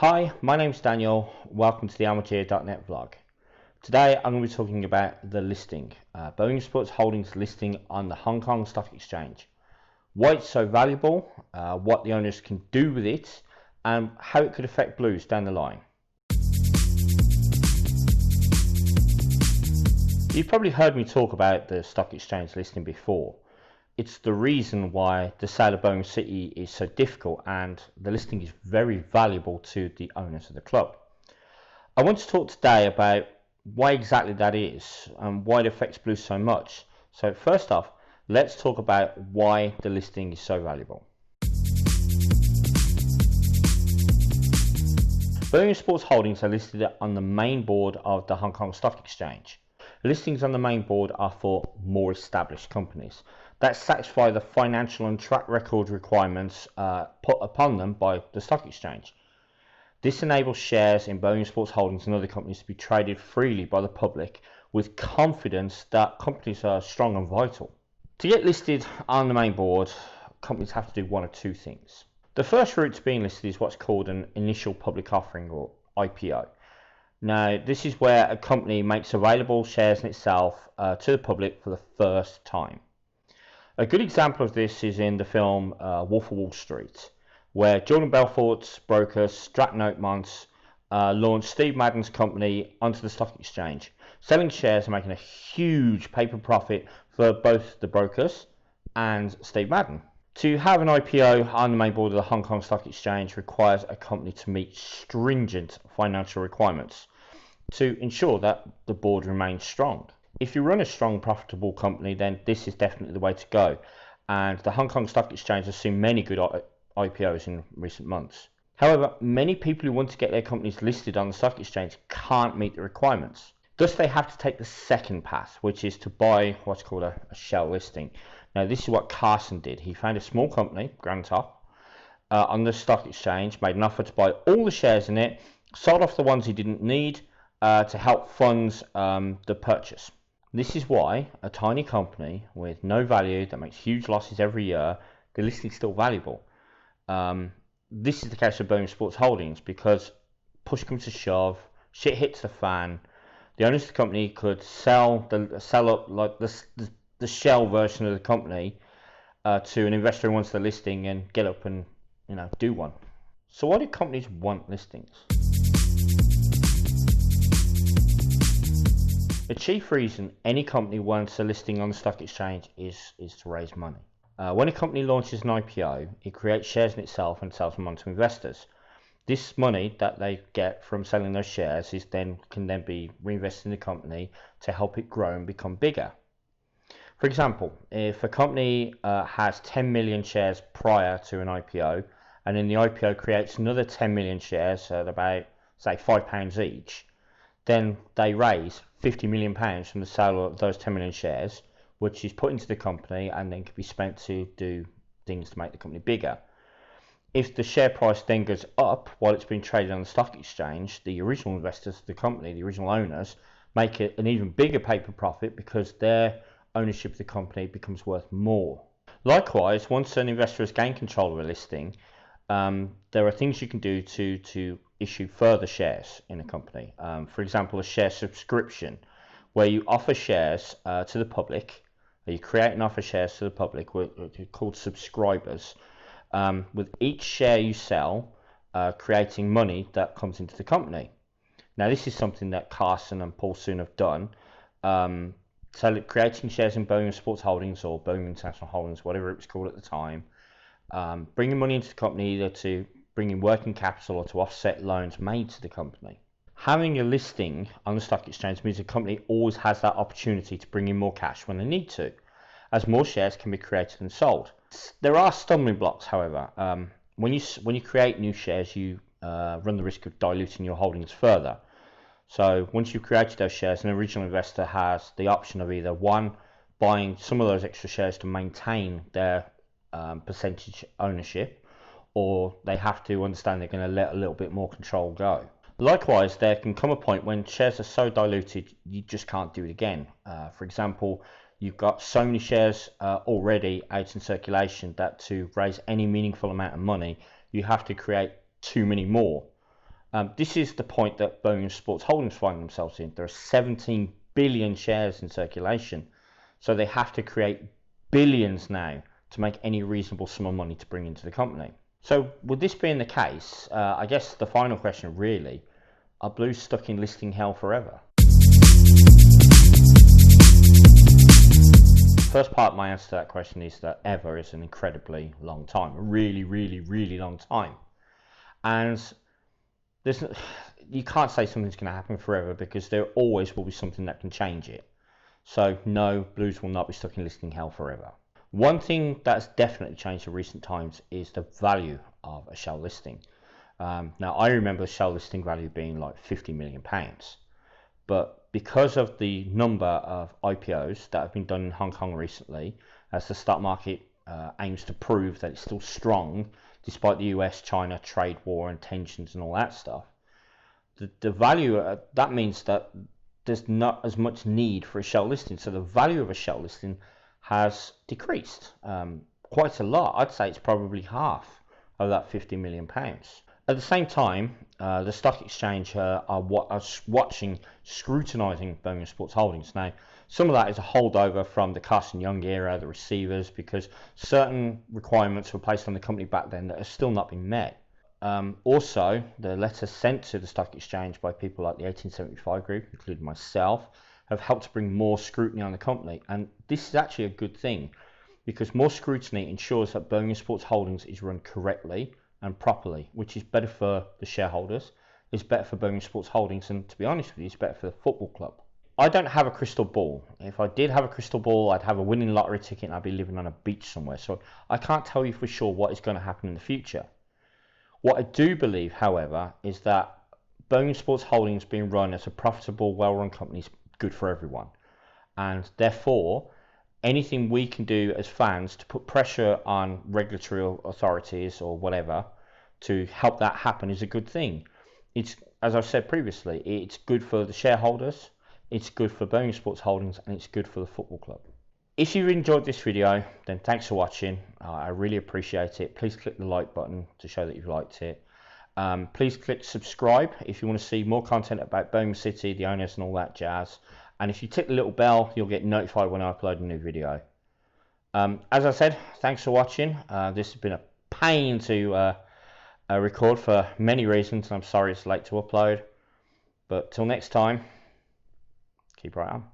Hi, my name's Daniel. Welcome to the Amateur.net vlog. Today I'm going to be talking about the listing, Birmingham Sports Holdings listing on the Hong Kong Stock Exchange. Why it's so valuable, what the owners can do with it, and how it could affect Blues down the line. You've probably heard me talk about the stock exchange listing before. It's the reason why the sale of Birmingham City is so difficult and the listing is very valuable to the owners of the club. I want to talk today about why exactly that is and why it affects Blues so much. So first off, let's talk about why the listing is so valuable. Birmingham Sports Holdings are listed on the main board of the Hong Kong Stock Exchange. Listings on the main board are for more established companies that satisfy the financial and track record requirements put upon them by the stock exchange. This enables shares in Birmingham Sports Holdings and other companies to be traded freely by the public with confidence that companies are strong and vital. To get listed on the main board, companies have to do one of two things. The first route to being listed is what's called an initial public offering, or IPO. Now, this is where a company makes available shares in itself to the public for the first time. A good example of this is in the film Wolf of Wall Street, where Jordan Belfort's brokers, Stratton Oakmont, launched Steve Madden's company onto the stock exchange, selling shares and making a huge paper profit for both the brokers and Steve Madden. To have an IPO on the main board of the Hong Kong Stock Exchange requires a company to meet stringent financial requirements to ensure that the board remains strong. If you run a strong, profitable company, then this is definitely the way to go. And the Hong Kong Stock Exchange has seen many good IPOs in recent months. However, many people who want to get their companies listed on the stock exchange can't meet the requirements. Thus, they have to take the second path, which is to buy what's called a shell listing. Now, this is what Carson did. He found a small company, Grand Top, on the stock exchange, made an offer to buy all the shares in it, sold off the ones he didn't need to help fund the purchase. This is why a tiny company with no value that makes huge losses every year, the listing is still valuable. This is the case of Birmingham Sports Holdings because push comes to shove, shit hits the fan. The owners of the company could sell up like the shell version of the company to an investor who wants the listing and get up and do one. So why do companies want listings? The chief reason any company wants a listing on the stock exchange is to raise money. When a company launches an IPO, it creates shares in itself and sells them on to investors. This money that they get from selling those shares can then be reinvested in the company to help it grow and become bigger. For example, if a company has 10 million shares prior to an IPO, and then the IPO creates another 10 million shares at about, say, £5 each, then they raise £50 million from the sale of those 10 million shares, which is put into the company and then can be spent to do things to make the company bigger. If the share price then goes up while it's being traded on the stock exchange, the original investors of the company, the original owners, make it an even bigger paper profit because their ownership of the company becomes worth more. Likewise, once an investor has gained control of a listing, there are things you can do to issue further shares in a company. For example, a share subscription, where you offer shares to the public. You create and offer shares to the public, called subscribers, with each share you sell creating money that comes into the company. Now, this is something that Carson and Paul Soon have done. So creating shares in Birmingham Sports Holdings or Birmingham International Holdings, whatever it was called at the time, bringing money into the company either to bring in working capital or to offset loans made to the company. Having a listing on the stock exchange means a company always has that opportunity to bring in more cash when they need to, as more shares can be created and sold. There are stumbling blocks, however. When you create new shares, you run the risk of diluting your holdings further. So once you've created those shares, an original investor has the option of either one, buying some of those extra shares to maintain their percentage ownership, or they have to understand they're going to let a little bit more control go. Likewise, there can come a point when shares are so diluted you just can't do it again. For example, you've got so many shares already out in circulation that to raise any meaningful amount of money, you have to create too many more. This is the point that Birmingham Sports Holdings find themselves in. There are 17 billion shares in circulation, so they have to create billions now to make any reasonable sum of money to bring into the company. So with this being the case, I guess the final question really, are Blues stuck in listing hell forever? First part of my answer to that question is that ever is an incredibly long time, a really, really, really long time. And you can't say something's going to happen forever, because there always will be something that can change it. So no, Blues will not be stuck in listing hell forever. One thing that's definitely changed in recent times is the value of a shell listing. Now I remember the shell listing value being like £50 million, but because of the number of IPOs that have been done in Hong Kong recently, as the stock market aims to prove that it's still strong despite the US-China trade war and tensions and all that stuff, the value, that means that there's not as much need for a shell listing. So the value of a shell listing has decreased quite a lot. I'd say it's probably half of that £50 million. At the same time, the stock exchange are watching, scrutinising Birmingham Sports Holdings. Now, some of that is a holdover from the Carson Young era, the receivers, because certain requirements were placed on the company back then that have still not been met. Also, the letters sent to the stock exchange by people like the 1875 group, including myself, have helped to bring more scrutiny on the company. And this is actually a good thing, because more scrutiny ensures that Birmingham Sports Holdings is run correctly and properly, which is better for the shareholders, it's better for Birmingham Sports Holdings, and to be honest with you, it's better for the football club. I don't have a crystal ball. If I did have a crystal ball, I'd have a winning lottery ticket and I'd be living on a beach somewhere. So I can't tell you for sure what is going to happen in the future. What I do believe, however, is that Birmingham Sports Holdings being run as a profitable, well-run company is good for everyone. And therefore, anything we can do as fans to put pressure on regulatory authorities or whatever to help that happen is a good thing. It's, as I've said previously, it's good for the shareholders, it's good for Birmingham Sports Holdings, and it's good for the football club. If you've enjoyed this video, then thanks for watching. I really appreciate it. Please click the like button to show that you've liked it. Please click subscribe if you want to see more content about Birmingham City, the owners and all that jazz. And if you tick the little bell, you'll get notified when I upload a new video. As I said, thanks for watching. This has been a pain to record for many reasons, and I'm sorry it's late to upload. But till next time, keep right on.